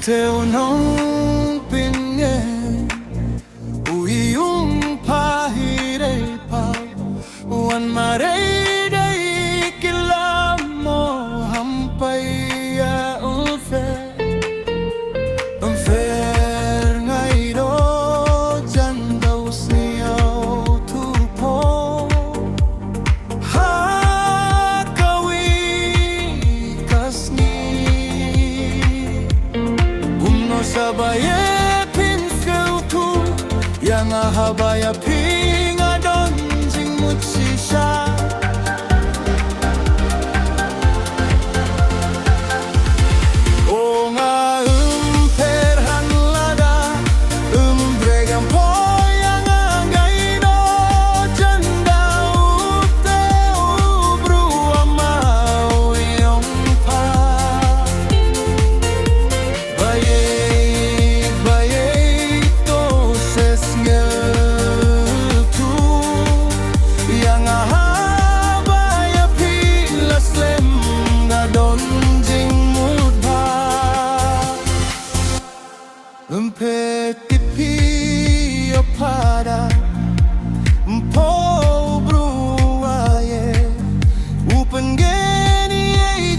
theo nông bình nghe uyung pahire pa wan mare dai kilamo hampai ya unfair ngai do jan dau siao thu po ha kawi kasni umno sabaye pin feu tu yang habaya pinga don jing mutsisha Petipi pada mpo bruaye upen geni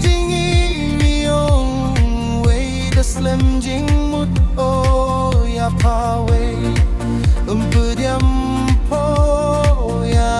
jingi miong way the slim jing mut o ya pawe umpudiam po ya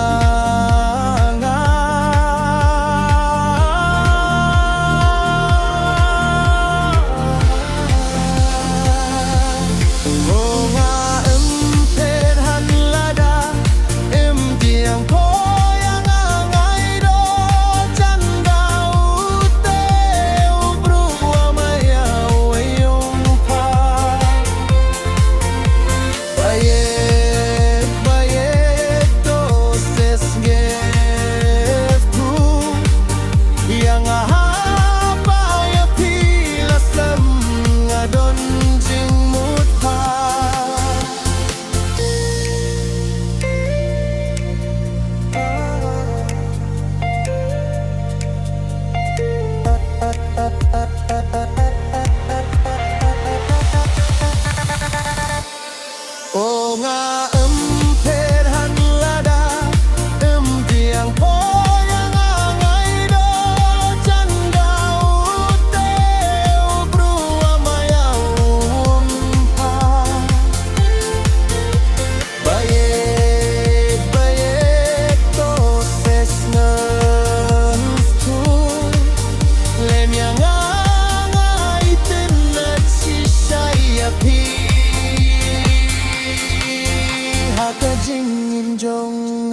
Jing in jong